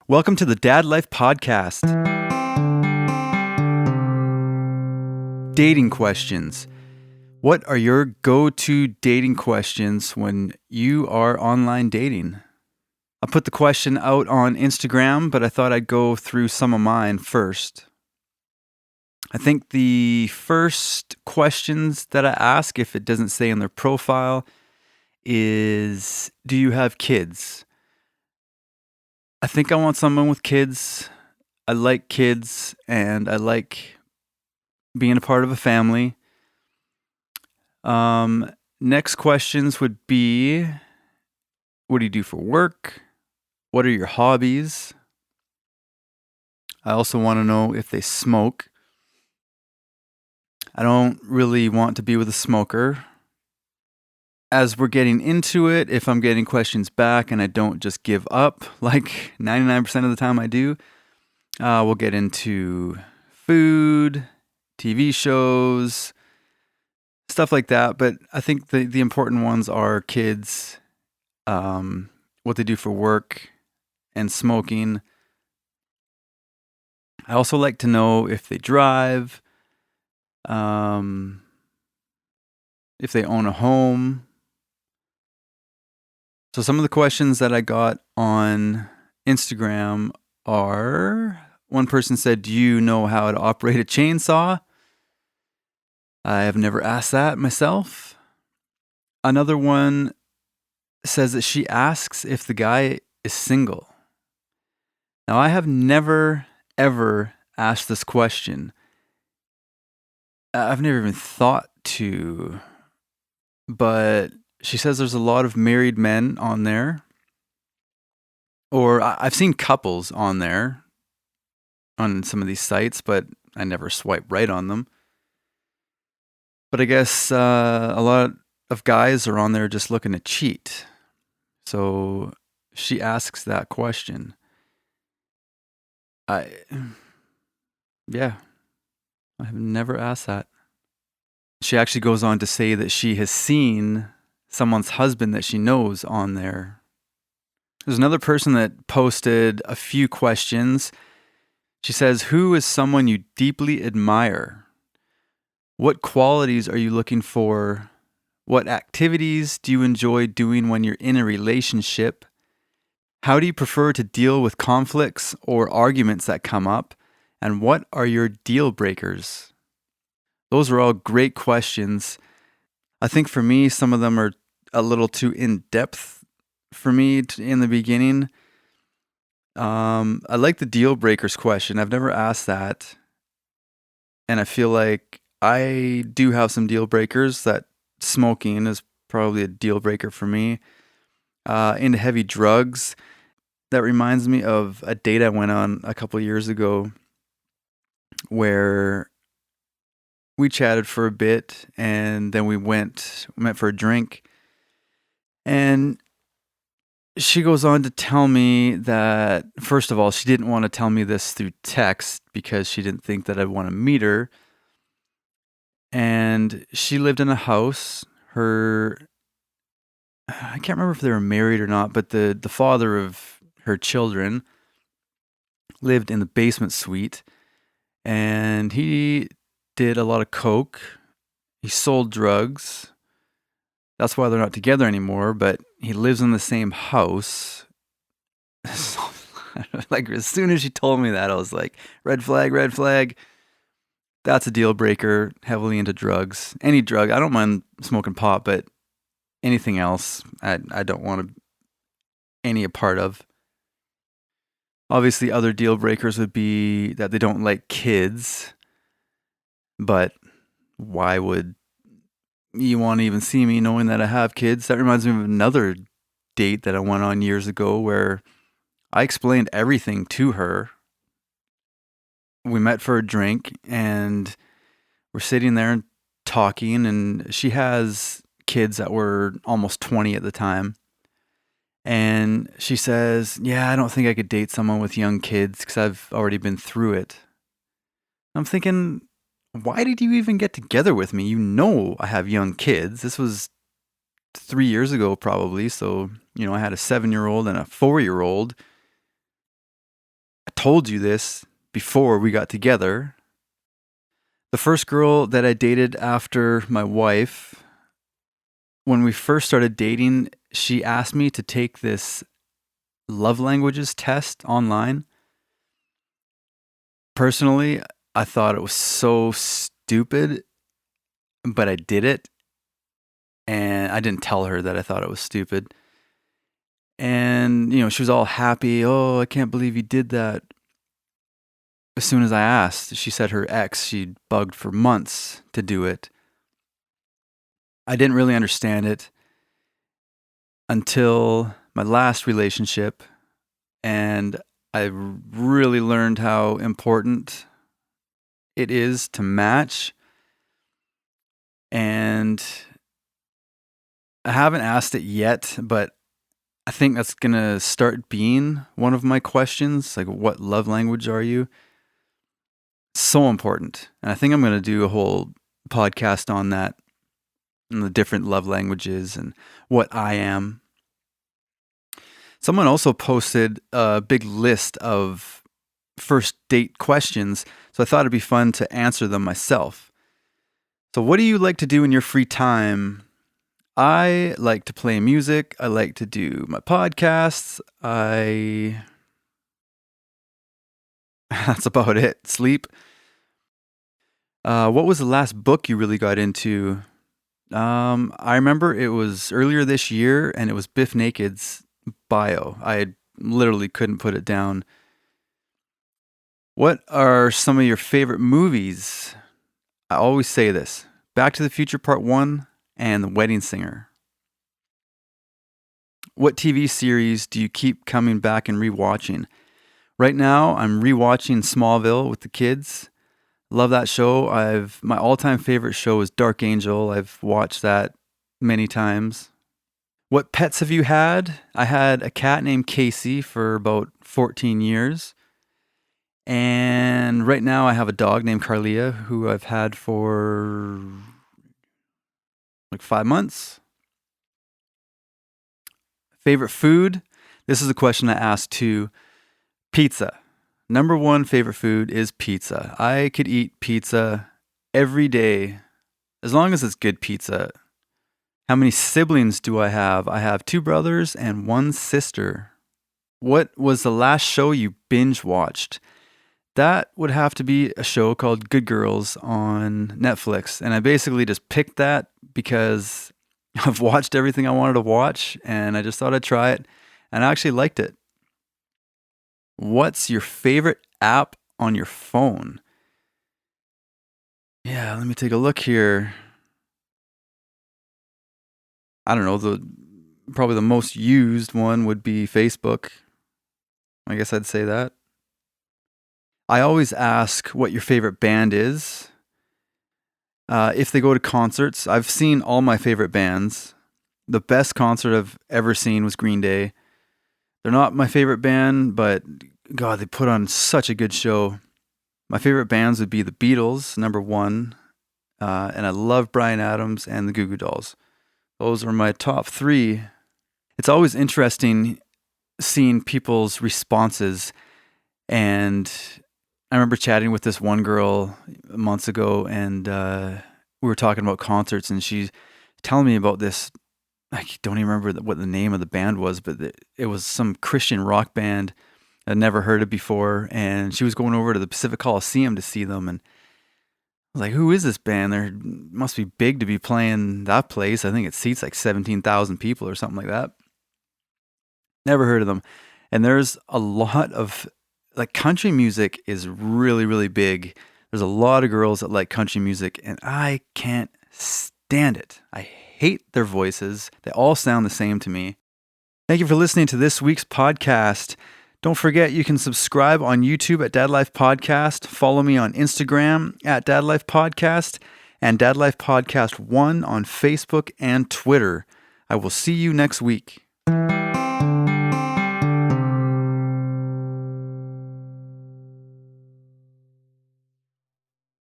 Welcome to the Dadlife podcast. Dating questions. What are your go-to dating questions when you are online dating? I put the question out on Instagram, but I thought I'd go through some of mine first. I think the first questions that I ask, if it doesn't say in their profile, is, do you have kids? I think I want someone with kids. I like kids and I like being a part of a family. Next questions would be, what do you do for work? What are your hobbies? I also want to know if they smoke. I don't really want to be with a smoker. As we're getting into it, if I'm getting questions back and I don't just give up, like 99% of the time I do, we'll get into food, TV shows, stuff like that. But I think the important ones are kids, what they do for work, and smoking. I also like to know if they drive, if they own a home. So some of the questions that I got on Instagram are, one person said, do you know how to operate a chainsaw? I have never asked that myself. Another one says that she asks if the guy is single. Now, I have never, ever asked this question. I've never even thought to, but she says there's a lot of married men on there. Or I've seen couples on there on some of these sites, but I never swipe right on them. But I guess a lot of guys are on there just looking to cheat. So she asks that question. I have never asked that. She actually goes on to say that she has seen someone's husband that she knows on there. There's another person that posted a few questions. She says, who is someone you deeply admire? What qualities are you looking for? What activities do you enjoy doing when you're in a relationship? How do you prefer to deal with conflicts or arguments that come up? And what are your deal breakers? Those are all great questions. I think for me, some of them are a little too in-depth for me in the beginning. I like the deal breakers question. I've never asked that. And I feel like I do have some deal breakers. That smoking is probably a deal breaker for me. Into heavy drugs. That reminds me of a date I went on a couple years ago where we chatted for a bit and then we met for a drink. And she goes on to tell me that, first of all, she didn't want to tell me this through text because she didn't think that I'd want to meet her. And she lived in a house. I can't remember if they were married or not, but the father of her children lived in the basement suite, and he did a lot of coke. He sold drugs. That's why they're not together anymore, but he lives in the same house. Like, as soon as she told me that, I was like, red flag, red flag. That's a deal breaker, heavily into drugs. Any drug. I don't mind smoking pot, but anything else, I don't want any a part of. Obviously, other deal breakers would be that they don't like kids. But why would you want to even see me knowing that I have kids? That reminds me of another date that I went on years ago where I explained everything to her. We met for a drink and we're sitting there talking, and she has kids that were almost 20 at the time. And she says, yeah, I don't think I could date someone with young kids because I've already been through it. I'm thinking, why did you even get together with me? You know I have young kids. This was 3 years ago probably. So, I had a 7-year-old and a 4-year-old. told you this before we got together. The first girl that I dated after my wife, when we first started dating, she asked me to take this love languages test online. Personally, I thought it was so stupid, but I did it. And I didn't tell her that I thought it was stupid. And, she was all happy. Oh, I can't believe you did that. As soon as I asked, she said her ex, she'd bugged for months to do it. I didn't really understand it until my last relationship, and I really learned how important it is to match. And I haven't asked it yet, but I think that's going to start being one of my questions. Like, what love language are you? So important. And I think I'm going to do a whole podcast on that, and the different love languages and what I am. Someone also posted a big list of first date questions, so I thought it'd be fun to answer them myself. So what do you like to do in your free time? I like to play music. I like to do my podcasts. That's about it. Sleep. What was the last book you really got into? I remember it was earlier this year, and it was Biff Naked's bio. I literally couldn't put it down. What are some of your favorite movies? I always say this: Back to the Future Part 1 and The Wedding Singer. What TV series do you keep coming back and rewatching? Right now, I'm rewatching Smallville with the kids. Love that show. My all-time favorite show is Dark Angel. I've watched that many times. What pets have you had? I had a cat named Casey for about 14 years. And right now I have a dog named Carlia who I've had for like 5 months. Favorite food? This is a question I asked too. Pizza. Number one favorite food is pizza. I could eat pizza every day as long as it's good pizza. How many siblings do I have? I have 2 brothers and 1 sister. What was the last show you binge watched? That would have to be a show called Good Girls on Netflix. And I basically just picked that because I've watched everything I wanted to watch, and I just thought I'd try it, and I actually liked it. What's your favorite app on your phone? Yeah, let me take a look here. I don't know, probably the most used one would be Facebook. I guess I'd say that. I always ask what your favorite band is. If they go to concerts, I've seen all my favorite bands. The best concert I've ever seen was Green Day. They're not my favorite band, but God, they put on such a good show. My favorite bands would be the Beatles, number 1. And I love Bryan Adams and the Goo Goo Dolls. Those are my top 3. It's always interesting seeing people's responses. And I remember chatting with this one girl months ago, and we were talking about concerts, and she's telling me about this. I don't even remember what the name of the band was, but it was some Christian rock band I'd never heard of before, and she was going over to the Pacific Coliseum to see them, and I was like, who is this band? They must be big to be playing that place. I think it seats like 17,000 people or something like that. Never heard of them. And there's a lot of, like, country music is really, really big. There's a lot of girls that like country music, and I can't stand it. I hate their voices. They all sound the same to me. Thank you for listening to this week's podcast. Don't forget, you can subscribe on YouTube at Dadlife Podcast. Follow me on Instagram at Dadlife Podcast and Dadlife Podcast 1 on Facebook and Twitter. I will see you next week.